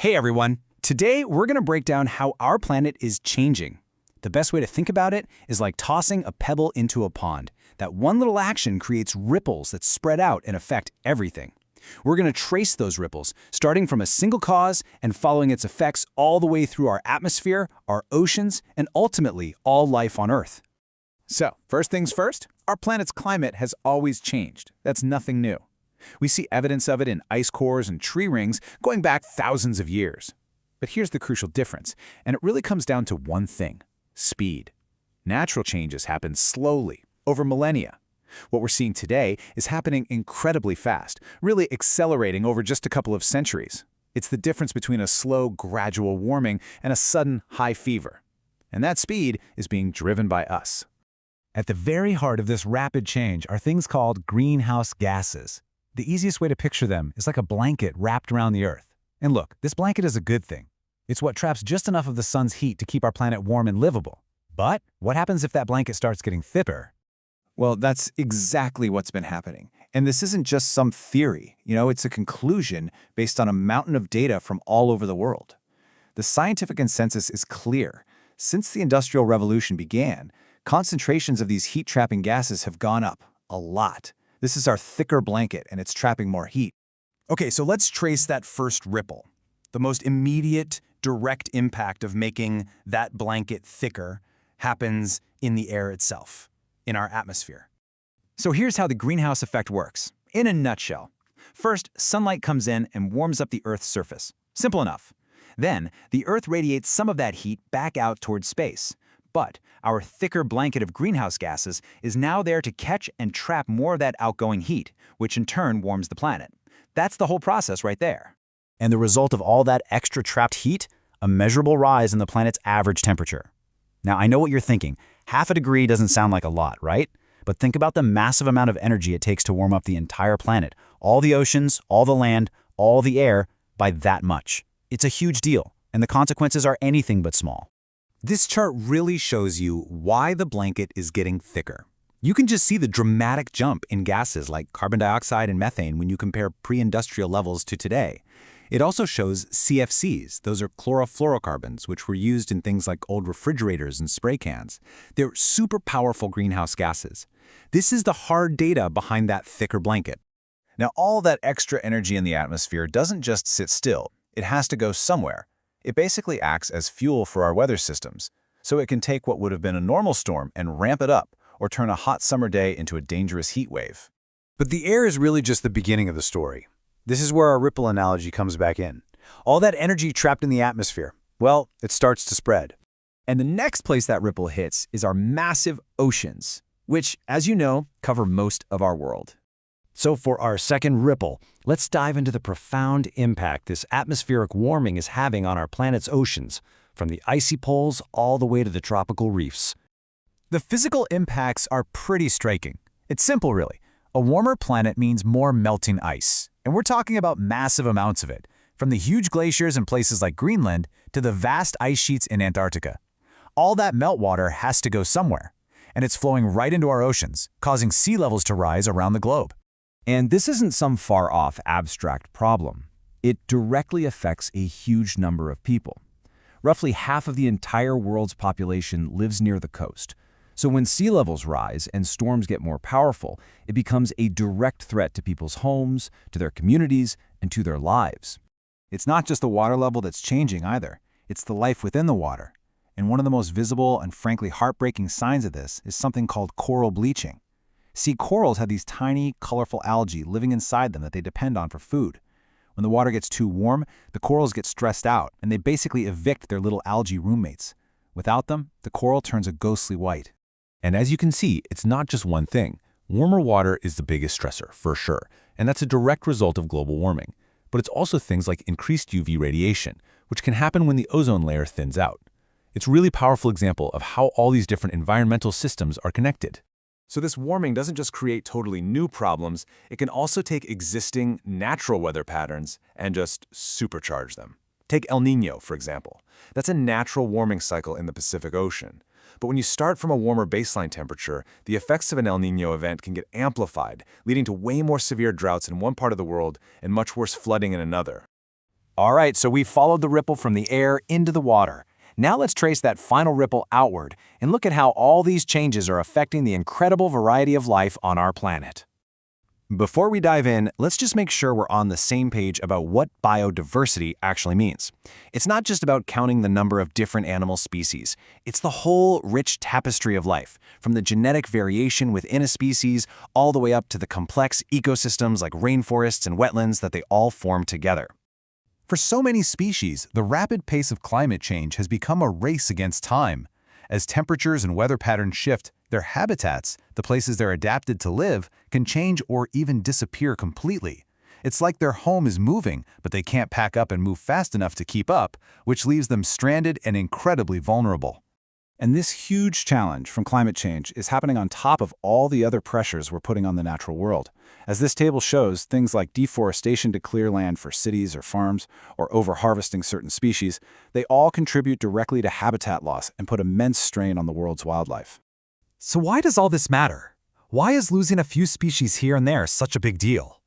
Hey everyone! Today we're going to break down how our planet is changing. The best way to think about it is like tossing a pebble into a pond. That one little action creates ripples that spread out and affect everything. We're going to trace those ripples, starting from a single cause and following its effects all the way through our atmosphere, our oceans, and ultimately all life on Earth. So, first things first, our planet's climate has always changed. That's nothing new. We see evidence of it in ice cores and tree rings going back thousands of years. But here's the crucial difference, and it really comes down to one thing: speed. Natural changes happen slowly, over millennia. What we're seeing today is happening incredibly fast, really accelerating over just a couple of centuries. It's the difference between a slow, gradual warming and a sudden high fever. And that speed is being driven by us. At the very heart of this rapid change are things called greenhouse gases. The easiest way to picture them is like a blanket wrapped around the Earth. And look, this blanket is a good thing. It's what traps just enough of the sun's heat to keep our planet warm and livable. But what happens if that blanket starts getting thicker? Well, that's exactly what's been happening. And this isn't just some theory. It's a conclusion based on a mountain of data from all over the world. The scientific consensus is clear. Since the Industrial Revolution began, concentrations of these heat-trapping gases have gone up a lot. This is our thicker blanket, and it's trapping more heat. Okay, so let's trace that first ripple. The most immediate, direct impact of making that blanket thicker happens in the air itself, in our atmosphere. So here's how the greenhouse effect works, in a nutshell. First, sunlight comes in and warms up the Earth's surface. Simple enough. Then, the Earth radiates some of that heat back out towards space. But our thicker blanket of greenhouse gases is now there to catch and trap more of that outgoing heat, which in turn warms the planet. That's the whole process right there. And the result of all that extra trapped heat? A measurable rise in the planet's average temperature. Now, I know what you're thinking. Half a degree doesn't sound like a lot, right? But think about the massive amount of energy it takes to warm up the entire planet. All the oceans, all the land, all the air, by that much. It's a huge deal, and the consequences are anything but small. This chart really shows you why the blanket is getting thicker. You can just see the dramatic jump in gases like carbon dioxide and methane when you compare pre-industrial levels to today. It also shows CFCs, those are chlorofluorocarbons, which were used in things like old refrigerators and spray cans. They're super powerful greenhouse gases. This is the hard data behind that thicker blanket. Now, all that extra energy in the atmosphere doesn't just sit still. It has to go somewhere. It basically acts as fuel for our weather systems, so it can take what would have been a normal storm and ramp it up, or turn a hot summer day into a dangerous heat wave. But the air is really just the beginning of the story. This is where our ripple analogy comes back in. All that energy trapped in the atmosphere, well, it starts to spread. And the next place that ripple hits is our massive oceans, which, as you know, cover most of our world. So for our second ripple, let's dive into the profound impact this atmospheric warming is having on our planet's oceans, from the icy poles all the way to the tropical reefs. The physical impacts are pretty striking. It's simple, really. A warmer planet means more melting ice, and we're talking about massive amounts of it, from the huge glaciers in places like Greenland to the vast ice sheets in Antarctica. All that meltwater has to go somewhere, and it's flowing right into our oceans, causing sea levels to rise around the globe. And this isn't some far-off abstract problem. It directly affects a huge number of people. Roughly half of the entire world's population lives near the coast. So when sea levels rise and storms get more powerful, it becomes a direct threat to people's homes, to their communities, and to their lives. It's not just the water level that's changing either. It's the life within the water. And one of the most visible and frankly heartbreaking signs of this is something called coral bleaching. See, corals have these tiny, colorful algae living inside them that they depend on for food. When the water gets too warm, the corals get stressed out, and they basically evict their little algae roommates. Without them, the coral turns a ghostly white. And as you can see, it's not just one thing. Warmer water is the biggest stressor, for sure, and that's a direct result of global warming. But it's also things like increased UV radiation, which can happen when the ozone layer thins out. It's a really powerful example of how all these different environmental systems are connected. So this warming doesn't just create totally new problems, it can also take existing natural weather patterns and just supercharge them. Take El Niño, for example. That's a natural warming cycle in the Pacific Ocean. But when you start from a warmer baseline temperature, the effects of an El Niño event can get amplified, leading to way more severe droughts in one part of the world and much worse flooding in another. All right, so we've followed the ripple from the air into the water. Now let's trace that final ripple outward and look at how all these changes are affecting the incredible variety of life on our planet. Before we dive in, let's just make sure we're on the same page about what biodiversity actually means. It's not just about counting the number of different animal species. It's the whole rich tapestry of life, from the genetic variation within a species all the way up to the complex ecosystems like rainforests and wetlands that they all form together. For so many species, the rapid pace of climate change has become a race against time. As temperatures and weather patterns shift, their habitats, the places they're adapted to live, can change or even disappear completely. It's like their home is moving, but they can't pack up and move fast enough to keep up, which leaves them stranded and incredibly vulnerable. And this huge challenge from climate change is happening on top of all the other pressures we're putting on the natural world. As this table shows, things like deforestation to clear land for cities or farms, or overharvesting certain species, they all contribute directly to habitat loss and put immense strain on the world's wildlife. So why does all this matter? Why is losing a few species here and there such a big deal?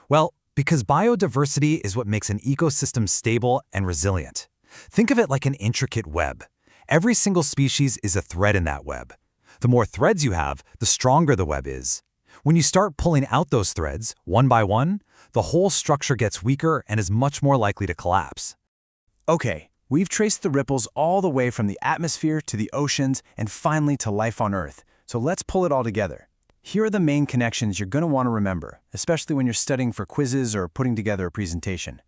Well, because biodiversity is what makes an ecosystem stable and resilient. Think of it like an intricate web. Every single species is a thread in that web. The more threads you have, the stronger the web is. When you start pulling out those threads, one by one, the whole structure gets weaker and is much more likely to collapse. Okay, we've traced the ripples all the way from the atmosphere to the oceans and finally to life on Earth. So let's pull it all together. Here are the main connections you're going to want to remember, especially when you're studying for quizzes or putting together a presentation.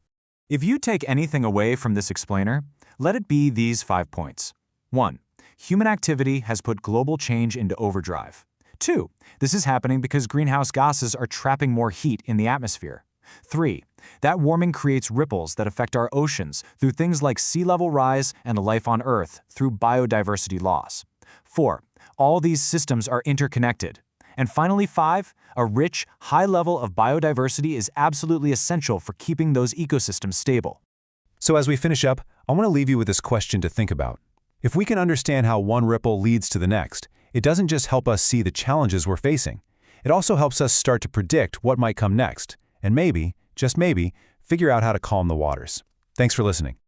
If you take anything away from this explainer, let it be these 5 points. 1. Human activity has put global change into overdrive. 2. This is happening because greenhouse gases are trapping more heat in the atmosphere. 3. That warming creates ripples that affect our oceans through things like sea level rise and life on Earth through biodiversity loss. 4. All these systems are interconnected. And finally, 5. A rich, high level of biodiversity is absolutely essential for keeping those ecosystems stable. So as we finish up, I want to leave you with this question to think about. If we can understand how one ripple leads to the next, it doesn't just help us see the challenges we're facing. It also helps us start to predict what might come next, and maybe, just maybe, figure out how to calm the waters. Thanks for listening.